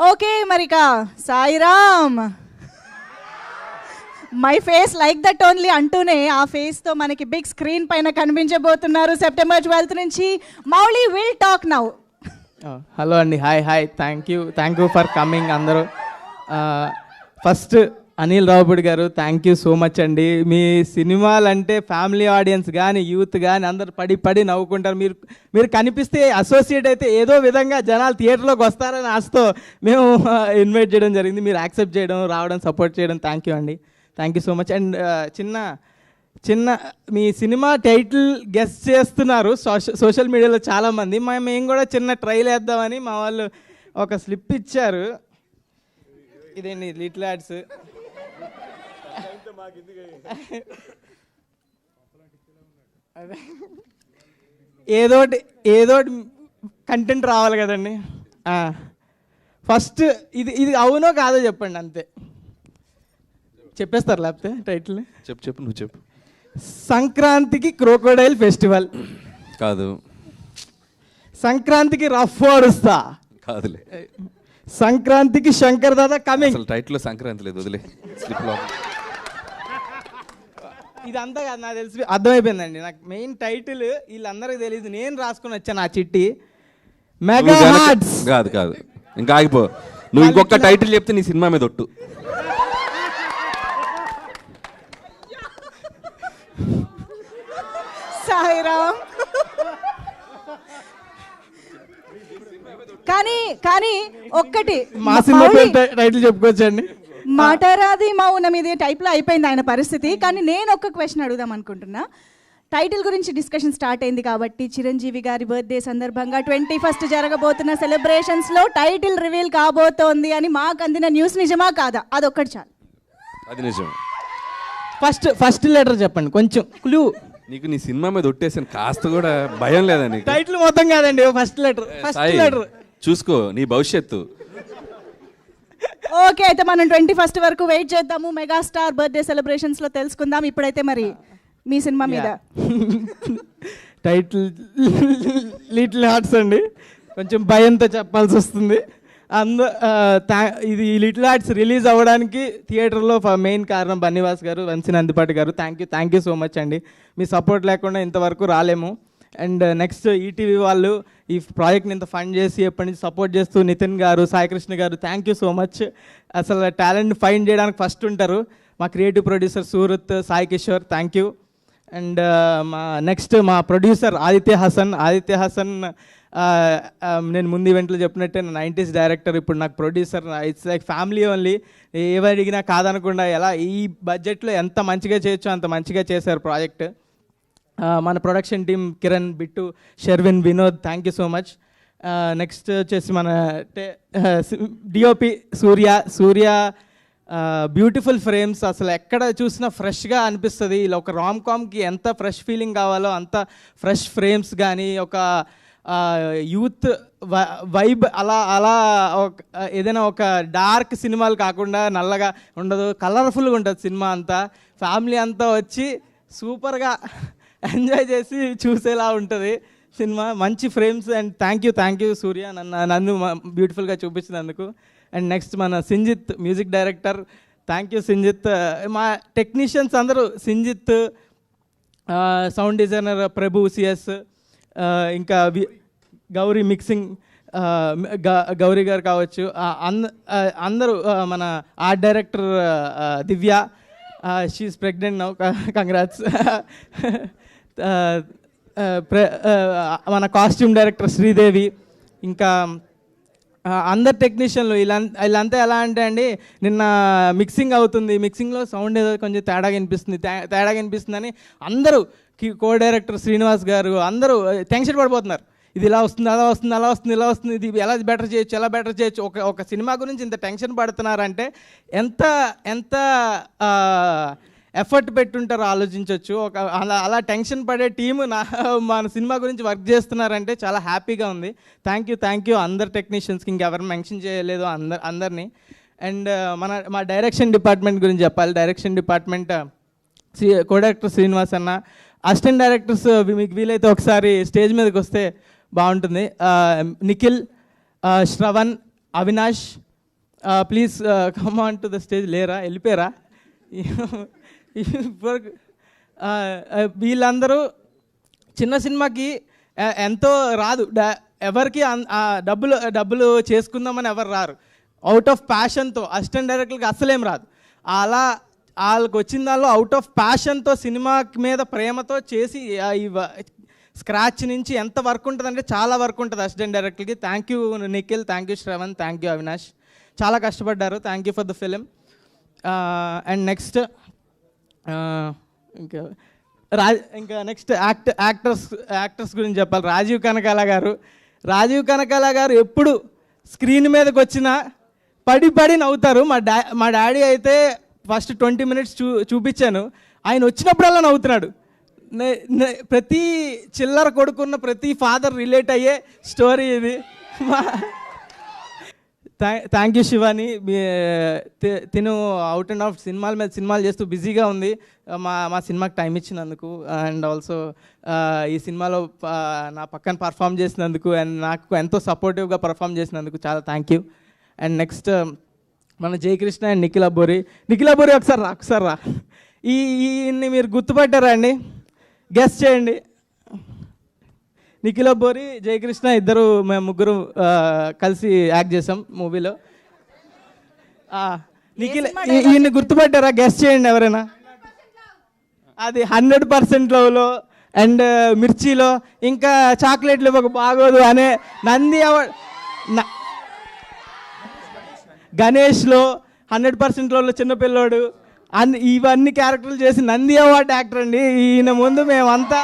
Okay మరిక Sairam my face like that only అంటూనే ఆ ఫేస్తో మనకి బిగ్ స్క్రీన్ పైన కనిపించబోతున్నారు సెప్టెంబర్ 12th నుంచి. Mouli will talk now. Hello అండి, hi thank you for coming అందరూ. First Anil Ravipudi garu thank you so much అండి. మీ సినిమాలు అంటే ఫ్యామిలీ ఆడియన్స్ కానీ యూత్ కానీ అందరు పడి నవ్వుకుంటారు. మీరు కనిపిస్తే అసోసియేట్ అయితే ఏదో విధంగా జనాలు థియేటర్లోకి వస్తారని ఆశతో మేము ఇన్వైట్ చేయడం జరిగింది. మీరు యాక్సెప్ట్ చేయడం, రావడం, సపోర్ట్ చేయడం థ్యాంక్ యూ అండి. Thank you so much. And చిన్న మీ సినిమా టైటిల్ గెస్ చేస్తున్నారు సోషల్ మీడియాలో చాలామంది. మేము కూడా చిన్న ట్రైల్ వేద్దామని మా వాళ్ళు ఒక స్లిప్ ఇచ్చారు. ఇదేంటి లిటిల్ యాడ్స్. ఏదోటి కంటెంట్ రావాలి కదండి. ఫస్ట్ ఇది అవునో కాదో చెప్పండి, అంతే. చెప్పేస్తారు లేకపోతే టైటిల్. చెప్పు నువ్వు చెప్పు. సంక్రాంతికి క్రోకోడైల్ ఫెస్టివల్ కాదు. సంక్రాంతికి రఫ్ ఓడుస్తా కాదులే. సంక్రాంతికి శంకర్ దాదా కమింగ్. అసలు టైటిల్లో సంక్రాంతి లేదు, వదిలే. స్లిప్లో ఇదంతా కాదు, నాకు తెలిసి అర్థమైపోయిందండి. నాకు మెయిన్ టైటిల్ వీళ్ళందరికీ తెలియదు, నేను రాసుకుని వచ్చాను ఆ చిట్టి. Mega hearts. కాదు ఇంకా ఆగిపో. నువ్వు ఇంకొక టైటిల్ చెప్తే నీ సినిమా మీద ఒట్టు. సాయిరామ్. కానీ ఒక్కటి మా సినిమా టైటిల్ చెప్పుకోవచ్చండి. మాటరాది మౌనం ఇది టైప్లో అయిపోయింది ఆయన పరిస్థితి. కానీ నేను ఒక్క క్వశ్చన్ అడుగుదాం అనుకుంటున్నా. టైటిల్ గురించి డిస్కషన్ స్టార్ట్ అయింది కాబట్టి చిరంజీవి గారి బర్త్డే సందర్భంగా 21st జరగబోతున్న సెలబ్రేషన్స్లో టైటిల్ రివీల్ కాబోతోంది అని మాకు అందిన న్యూస్ నిజమా కాదా? అదొక్కటి చాలు. అది నిజం. ఫస్ట్ లెటర్ చెప్పండి, కొంచెం క్లూ. నీకు నీ సినిమా మీద ఒట్టేసాను, కాస్త కూడా భయం లేదా నీకు? టైటిల్ మొత్తం కాదండి, ఫస్ట్ లెటర్ చూసుకో నీ భవిష్యత్తు. ఓకే, అయితే మనం 21st వరకు వెయిట్ చేద్దాము. మెగాస్టార్ బర్త్డే సెలబ్రేషన్స్లో తెలుసుకుందాం. ఇప్పుడైతే మరి మీ సినిమా మీద టైటిల్ లిటిల్ హార్ట్స్ అండి. కొంచెం భయంతో చెప్పాల్సి వస్తుంది. ఇది లిటిల్ హార్ట్స్ రిలీజ్ అవ్వడానికి థియేటర్లో మెయిన్ కారణం బన్నీవాస్ గారు, వంశీ నందిపాటి గారు. థ్యాంక్ యూ సో మచ్ అండి. మీ సపోర్ట్ లేకుండా ఇంతవరకు రాలేము. అండ్ నెక్స్ట్ ఈటీవీ వాళ్ళు ఈ ప్రాజెక్ట్ని ఇంత ఫండ్ చేసి ఎప్పటి నుంచి సపోర్ట్ చేస్తూ నితిన్ గారు, సాయికృష్ణ గారు థ్యాంక్ యూ సో మచ్. అసలు టాలెంట్ ఫైండ్ చేయడానికి ఫస్ట్ ఉంటారు. మా creative producer Surat, Sai Kishore thank you. And మా ప్రొడ్యూసర్ ఆదిత్య హసన్ నేను ముందు ఈవెంట్లో చెప్పినట్టే 90s డైరెక్టర్, ఇప్పుడు నాకు producer. It's like family only. ఏవి అడిగినా కాదనకుండా ఎలా ఈ బడ్జెట్లో ఎంత మంచిగా చేయొచ్చో అంత మంచిగా చేశారు ప్రాజెక్ట్. మన production team Kiran, Bittu, Sherwin, Vinod thank you so much. Next వచ్చేసి మన డిఓపి సూర్య. బ్యూటిఫుల్ ఫ్రేమ్స్, అసలు ఎక్కడ చూసినా ఫ్రెష్గా అనిపిస్తుంది. ఇలా ఒక రామ్ కామ్కి ఎంత ఫ్రెష్ ఫీలింగ్ కావాలో అంత ఫ్రెష్ ఫ్రేమ్స్ కానీ, ఒక యూత్ వైబ్ అలా ఏదైనా ఒక డార్క్ సినిమాలు కాకుండా నల్లగా ఉండదు, కలర్ఫుల్గా ఉంటుంది సినిమా అంతా. ఫ్యామిలీ అంతా వచ్చి సూపర్గా ఎంజాయ్ చేసి చూసేలా ఉంటుంది సినిమా. మంచి ఫ్రేమ్స్. అండ్ థ్యాంక్ యూ సూర్య నన్ను బ్యూటిఫుల్గా చూపించినందుకు. అండ్ నెక్స్ట్ మన Sinjith music director. Thank you Sinjith. మా టెక్నీషియన్స్ అందరూ సింజిత్, సౌండ్ డిజైనర్ ప్రభు సిఎస్, ఇంకా గౌరీ మిక్సింగ్ గౌరీ గారు కావచ్చు, అందరూ. మన ఆర్ట్ డైరెక్టర్ దివ్య, షీఈస్ ప్రెగ్నెంట్ నౌ, కంగ్రాట్స్. మన కాస్ట్యూమ్ డైరెక్టర్ శ్రీదేవి, ఇంకా అందరు టెక్నీషియన్లు. వీళ్ళంతా ఎలా అంటే అండి, నిన్న మిక్సింగ్ అవుతుంది, మిక్సింగ్లో సౌండ్ ఏదో కొంచెం తేడాగా అనిపిస్తుందని అందరూ, కో డైరెక్టర్ శ్రీనివాస్ గారు అందరూ టెన్షన్ పడిపోతున్నారు. ఇది ఇలా వస్తుంది, అలా వస్తుంది, ఇది ఎలా బెటర్ చేయొచ్చు. ఒక సినిమా గురించి ఇంత టెన్షన్ పడుతున్నారంటే ఎంత ఎఫర్ట్ పెట్టుంటారో ఆలోచించవచ్చు. అలా టెన్షన్ పడే టీము మన సినిమా గురించి వర్క్ చేస్తున్నారంటే చాలా హ్యాపీగా ఉంది. థ్యాంక్ యూ అందరు టెక్నీషియన్స్కి, ఇంకెవరు మెన్షన్ చేయలేదు అందరినీ. అండ్ మా డైరెక్షన్ డిపార్ట్మెంట్ గురించి చెప్పాలి. Direction department co director Srinivas అన్న, అసిస్టెంట్ డైరెక్టర్స్ మీకు వీలైతే ఒకసారి స్టేజ్ మీదకి వస్తే బాగుంటుంది. Nikhil, Shravan, Avinash, please come on to the stage. లేరా, వెళ్ళిపోయారా? వీళ్ళందరూ చిన్న సినిమాకి ఎంతో రాదు, ఎవరికి డబ్బులు చేసుకుందామని ఎవరు రారు. అవుట్ ఆఫ్ ప్యాషన్తో అసిస్టెంట్ డైరెక్టర్కి అస్సలేం రాదు. అలా వాళ్ళకి వచ్చిన దానిలో అవుట్ ఆఫ్ ప్యాషన్తో సినిమా మీద ప్రేమతో చేసి స్క్రాచ్ నుంచి ఎంత వర్క్ ఉంటుందంటే చాలా వర్క్ ఉంటుంది అసిస్టెంట్ డైరెక్టర్కి. Thank you Nikhil, thank you Shravan, thank you Avinash, చాలా కష్టపడ్డారు. Thank you for the film. And next ఇంకా నెక్స్ట్ యాక్టర్స్ గురించి చెప్పాలి. రాజీవ్ కనకాల గారు ఎప్పుడు స్క్రీన్ మీదకి వచ్చినా పడి నవ్వుతారు. మా డాడీ అయితే ఫస్ట్ 20 minutes చూపించాను, ఆయన వచ్చినప్పుడల్లా నవ్వుతున్నాడు. ప్రతి చిల్లర కొడుకున్న ప్రతి ఫాదర్ రిలేట్ అయ్యే స్టోరీ ఇది. Thank you Shivani. తిను అవుట్ అండ్ ఆఫ్ సినిమాల మీద సినిమాలు చేస్తూ బిజీగా ఉంది, మా సినిమాకి టైం ఇచ్చినందుకు. అండ్ ఆల్సో ఈ సినిమాలో నా పక్కన పర్ఫామ్ చేసినందుకు అండ్ నాకు ఎంతో సపోర్టివ్గా పర్ఫామ్ చేసినందుకు చాలా థ్యాంక్ యూ. అండ్ నెక్స్ట్ మన జయకృష్ణ అండ్ నిఖిల్ అబ్బోరి ఒకసారి రా. ఈయన్ని మీరు గుర్తుపట్టారా అండి? గెస్ చేయండి. నిఖిల్ అబ్బోరి, జయకృష్ణ ఇద్దరు, మేము ముగ్గురు కలిసి యాక్ట్ చేసాం మూవీలో. నిఖిల్, ఈయన్ని గుర్తుపట్టారా? గెస్ చేయండి ఎవరైనా. అది 100% లవ్లో అండ్ మిర్చిలో, ఇంకా చాక్లెట్లు ఇవ్వక బాగోదు అనే నంది అవార్డ్, గణేష్లో 100% లవ్లో చిన్నపిల్లోడు, ఇవన్నీ క్యారెక్టర్లు చేసి నంది అవార్డ్ యాక్టర్ అండి ఈయన. ముందు మేమంతా